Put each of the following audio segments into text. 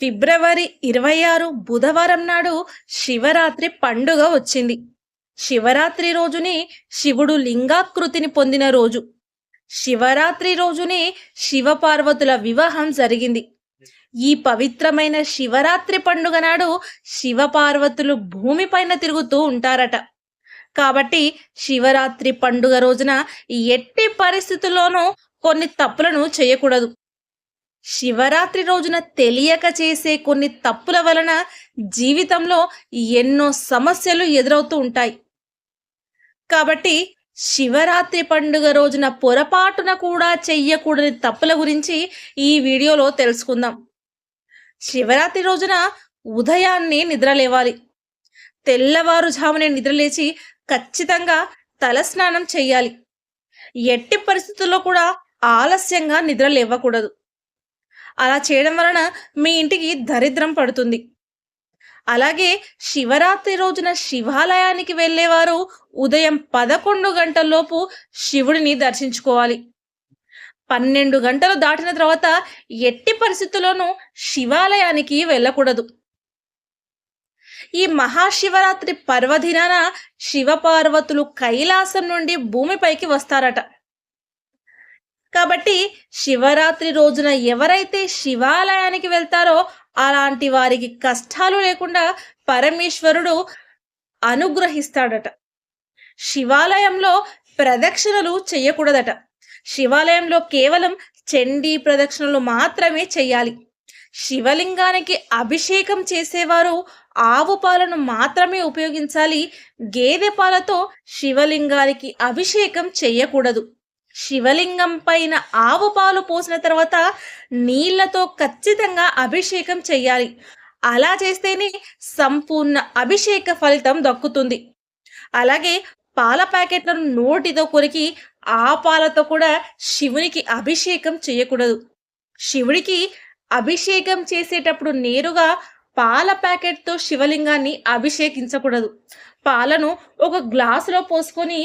ఫిబ్రవరి 26 బుధవారం నాడు శివరాత్రి పండుగ వచ్చింది. శివరాత్రి రోజుని శివుడు లింగాకృతిని పొందిన రోజు. శివరాత్రి రోజునే శివపార్వతుల వివాహం జరిగింది. ఈ పవిత్రమైన శివరాత్రి పండుగ నాడు శివపార్వతులు భూమిపైన తిరుగుతూ ఉంటారట. కాబట్టి శివరాత్రి పండుగ రోజున ఎట్టి పరిస్థితుల్లోనూ కొన్ని తప్పులను చేయకూడదు. శివరాత్రి రోజున తెలియక చేసే కొన్ని తప్పుల వలన జీవితంలో ఎన్నో సమస్యలు ఎదురవుతూ ఉంటాయి. కాబట్టి శివరాత్రి పండుగ రోజున పొరపాటున కూడా చెయ్యకూడని తప్పుల గురించి ఈ వీడియోలో తెలుసుకుందాం. శివరాత్రి రోజున ఉదయాన్నే నిద్రలేవాలి. తెల్లవారుజామునే నిద్రలేచి ఖచ్చితంగా తలస్నానం చేయాలి. ఎట్టి పరిస్థితుల్లో కూడా ఆలస్యంగా నిద్ర లేవకూడదు. అలా చేయడం వలన మీ ఇంటికి దరిద్రం పడుతుంది. అలాగే శివరాత్రి రోజున శివాలయానికి వెళ్ళేవారు ఉదయం 11 గంటలలోపు శివుడిని దర్శించుకోవాలి. 12 గంటలు దాటిన తర్వాత ఎట్టి పరిస్థితుల్లోనూ శివాలయానికి వెళ్ళకూడదు. ఈ మహాశివరాత్రి పర్వదినాన శివపార్వతులు కైలాసం నుండి భూమిపైకి వస్తారట. కాబట్టి శివరాత్రి రోజున ఎవరైతే శివాలయానికి వెళ్తారో అలాంటి వారికి కష్టాలు లేకుండా పరమేశ్వరుడు అనుగ్రహిస్తాడట. శివాలయంలో ప్రదక్షిణలు చేయకూడదట. శివాలయంలో కేవలం చండీ ప్రదక్షిణలు మాత్రమే చేయాలి. శివలింగానికి అభిషేకం చేసేవారు ఆవు పాలను మాత్రమే ఉపయోగించాలి. గేదె పాలతో శివలింగానికి అభిషేకం చేయకూడదు. శివలింగం పైన ఆవు పాలు పోసిన తర్వాత నీళ్లతో ఖచ్చితంగా అభిషేకం చేయాలి. అలా చేస్తేనే సంపూర్ణ అభిషేక ఫలితం దక్కుతుంది. అలాగే పాల ప్యాకెట్లను నోటితో కొరికి ఆ పాలతో కూడా శివునికి అభిషేకం చేయకూడదు. శివుడికి అభిషేకం చేసేటప్పుడు నేరుగా పాల ప్యాకెట్తో శివలింగాన్ని అభిషేకించకూడదు. పాలను ఒక గ్లాసులో పోసుకొని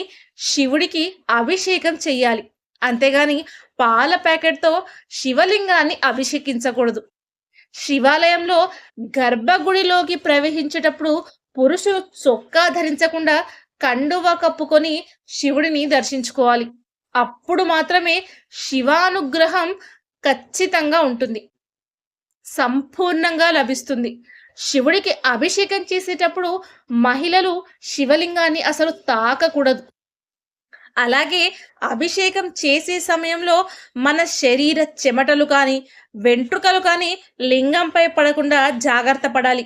శివుడికి అభిషేకం చెయ్యాలి. అంతేగాని పాల ప్యాకెట్తో శివలింగాన్ని అభిషేకించకూడదు. శివాలయంలో గర్భగుడిలోకి ప్రవేశించేటప్పుడు పురుషులు చొక్కా ధరించకుండా కండువా కప్పుకొని శివుడిని దర్శించుకోవాలి. అప్పుడు మాత్రమే శివానుగ్రహం ఖచ్చితంగా ఉంటుంది, సంపూర్ణంగా లభిస్తుంది. శివుడికి అభిషేకం చేసేటప్పుడు మహిళలు శివలింగాన్ని అసలు తాకకూడదు. అలాగే అభిషేకం చేసే సమయంలో మన శరీర చెమటలు కానీ వెంట్రుకలు కానీ లింగంపై పడకుండా జాగ్రత్త పడాలి.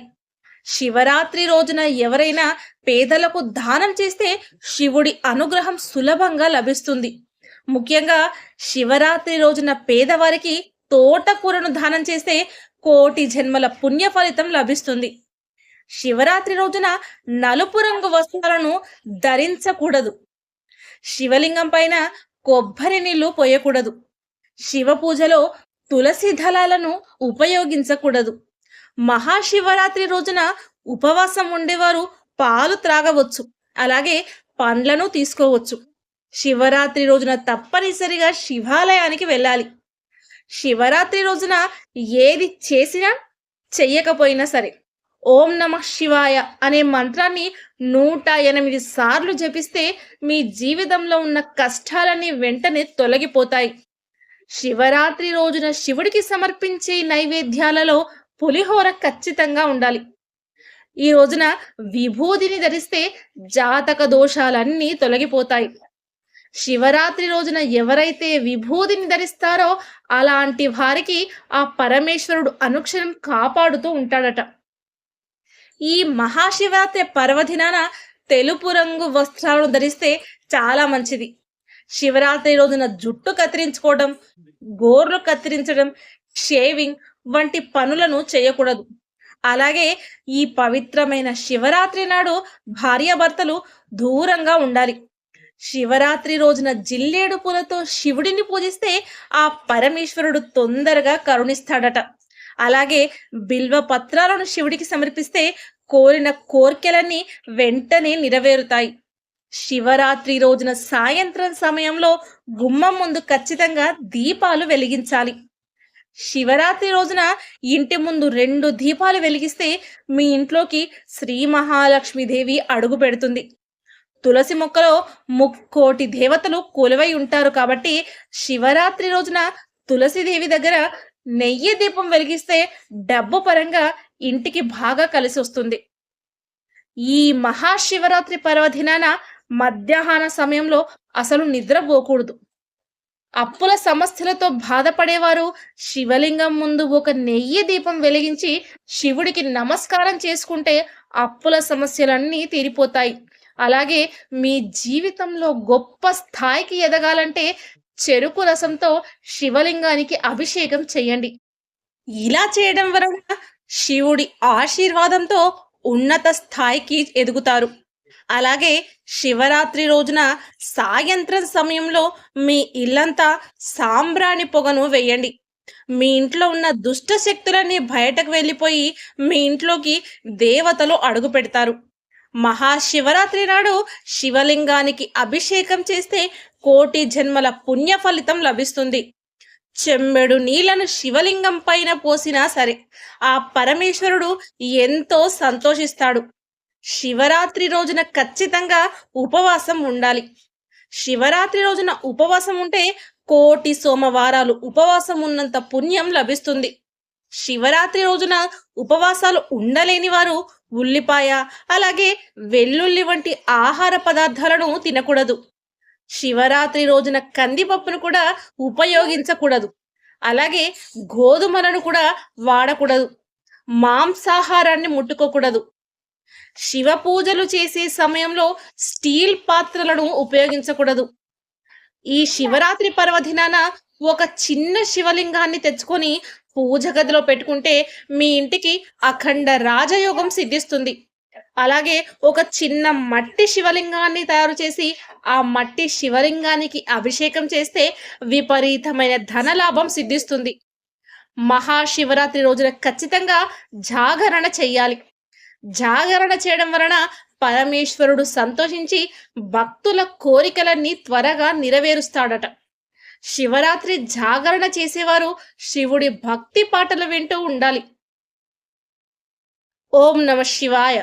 శివరాత్రి రోజున ఎవరైనా పేదలకు దానం చేస్తే శివుడి అనుగ్రహం సులభంగా లభిస్తుంది. ముఖ్యంగా శివరాత్రి రోజున పేదవారికి తోటకూరను దానం చేస్తే కోటి జన్మల పుణ్య ఫలితం లభిస్తుంది. శివరాత్రి రోజున నలుపు రంగు వస్త్రాలను ధరించకూడదు. శివలింగం పైన కొబ్బరి నీళ్లు పోయకూడదు. శివ పూజలో తులసి దళాలను ఉపయోగించకూడదు. మహాశివరాత్రి రోజున ఉపవాసం ఉండేవారు పాలు త్రాగవచ్చు. అలాగే పండ్లను తీసుకోవచ్చు. శివరాత్రి రోజున తప్పనిసరిగా శివాలయానికి వెళ్ళాలి. శివరాత్రి రోజున ఏది చేసినా చెయ్యకపోయినా సరే ఓం నమః శివాయ అనే మంత్రాన్ని 108 సార్లు జపిస్తే మీ జీవితంలో ఉన్న కష్టాలన్నీ వెంటనే తొలగిపోతాయి. శివరాత్రి రోజున శివుడికి సమర్పించే నైవేద్యాలలో పులిహోర ఖచ్చితంగా ఉండాలి. ఈ రోజున విభూదిని ధరిస్తే జాతక దోషాలన్నీ తొలగిపోతాయి. శివరాత్రి రోజున ఎవరైతే విభూదిని ధరిస్తారో అలాంటి వారికి ఆ పరమేశ్వరుడు అనుక్షణం కాపాడుతూ ఉంటాడట. ఈ మహాశివరాత్రి పర్వదినాన తెలుపు రంగు వస్త్రాలను ధరిస్తే చాలా మంచిది. శివరాత్రి రోజున జుట్టు కత్తిరించుకోవడం, గోర్లు కత్తిరించడం, షేవింగ్ వంటి పనులను చేయకూడదు. అలాగే ఈ పవిత్రమైన శివరాత్రి నాడు భార్యాభర్తలు దూరంగా ఉండాలి. శివరాత్రి రోజున జిల్లేడు పూలతో శివుడిని పూజిస్తే ఆ పరమేశ్వరుడు తొందరగా కరుణిస్తాడట. అలాగే బిల్వ పత్రాలను శివుడికి సమర్పిస్తే కోరిన కోర్కెలన్నీ వెంటనే నెరవేరుతాయి. శివరాత్రి రోజున సాయంత్రం సమయంలో గుమ్మం ముందు ఖచ్చితంగా దీపాలు వెలిగించాలి. శివరాత్రి రోజున ఇంటి ముందు 2 దీపాలు వెలిగిస్తే మీ ఇంట్లోకి శ్రీ మహాలక్ష్మీదేవి అడుగు పెడుతుంది. తులసి మొక్కలో ముక్కోటి దేవతలు కొలువై ఉంటారు కాబట్టి శివరాత్రి రోజున తులసిదేవి దగ్గర నెయ్యి దీపం వెలిగిస్తే డబ్బు పరంగా ఇంటికి బాగా కలిసొస్తుంది. ఈ మహాశివరాత్రి పర్వదినాన మధ్యాహ్న సమయంలో అసలు నిద్రపోకూడదు. అప్పుల సమస్యలతో బాధపడేవారు శివలింగం ముందు ఒక నెయ్యి దీపం వెలిగించి శివుడికి నమస్కారం చేసుకుంటే అప్పుల సమస్యలన్నీ తీరిపోతాయి. అలాగే మీ జీవితంలో గొప్ప స్థాయికి ఎదగాలంటే చెరుకు రసంతో శివలింగానికి అభిషేకం చేయండి. ఇలా చేయడం వలన శివుడి ఆశీర్వాదంతో ఉన్నత స్థాయికి ఎదుగుతారు. అలాగే శివరాత్రి రోజున సాయంత్రం సమయంలో మీ ఇల్లంతా సాంబ్రాణి పొగను వేయండి. మీ ఇంట్లో ఉన్న దుష్ట శక్తులన్నీ బయటకు వెళ్ళిపోయి మీ ఇంట్లోకి దేవతలు అడుగు పెడతారు. మహాశివరాత్రి నాడు శివలింగానికి అభిషేకం చేస్తే కోటి జన్మల పుణ్య ఫలితం లభిస్తుంది. చెమ్మెడు నీళ్లను శివలింగం పైన పోసినా సరే ఆ పరమేశ్వరుడు ఎంతో సంతోషిస్తాడు. శివరాత్రి రోజున ఖచ్చితంగా ఉపవాసం ఉండాలి. శివరాత్రి రోజున ఉపవాసం ఉంటే కోటి సోమవారాలు ఉపవాసం ఉన్నంత పుణ్యం లభిస్తుంది. శివరాత్రి రోజున ఉపవాసాలు ఉండలేని వారు ఉల్లిపాయ అలాగే వెల్లుల్లి వంటి ఆహార పదార్థాలను తినకూడదు. శివరాత్రి రోజున కందిపప్పును కూడా ఉపయోగించకూడదు. అలాగే గోధుమలను కూడా వాడకూడదు. మాంసాహారాన్ని ముట్టుకోకూడదు. శివ పూజలు చేసే సమయంలో స్టీల్ పాత్రలను ఉపయోగించకూడదు. ఈ శివరాత్రి పర్వదినాన ఒక చిన్న శివలింగాన్ని తెచ్చుకొని పూజ గదిలో పెట్టుకుంటే మీ ఇంటికి అఖండ రాజయోగం సిద్ధిస్తుంది. అలాగే ఒక చిన్న మట్టి శివలింగాన్ని తయారు చేసి ఆ మట్టి శివలింగానికి అభిషేకం చేస్తే విపరీతమైన ధనలాభం సిద్ధిస్తుంది. మహాశివరాత్రి రోజున ఖచ్చితంగా జాగరణ చెయ్యాలి. జాగరణ చేయడం వలన పరమేశ్వరుడు సంతోషించి భక్తుల కోరికలన్నీ త్వరగా నెరవేరుస్తాడట. శివరాత్రి జాగరణ చేసేవారు శివుడి భక్తి పాటలు వింటూ ఉండాలి. ఓం నమ శివాయ.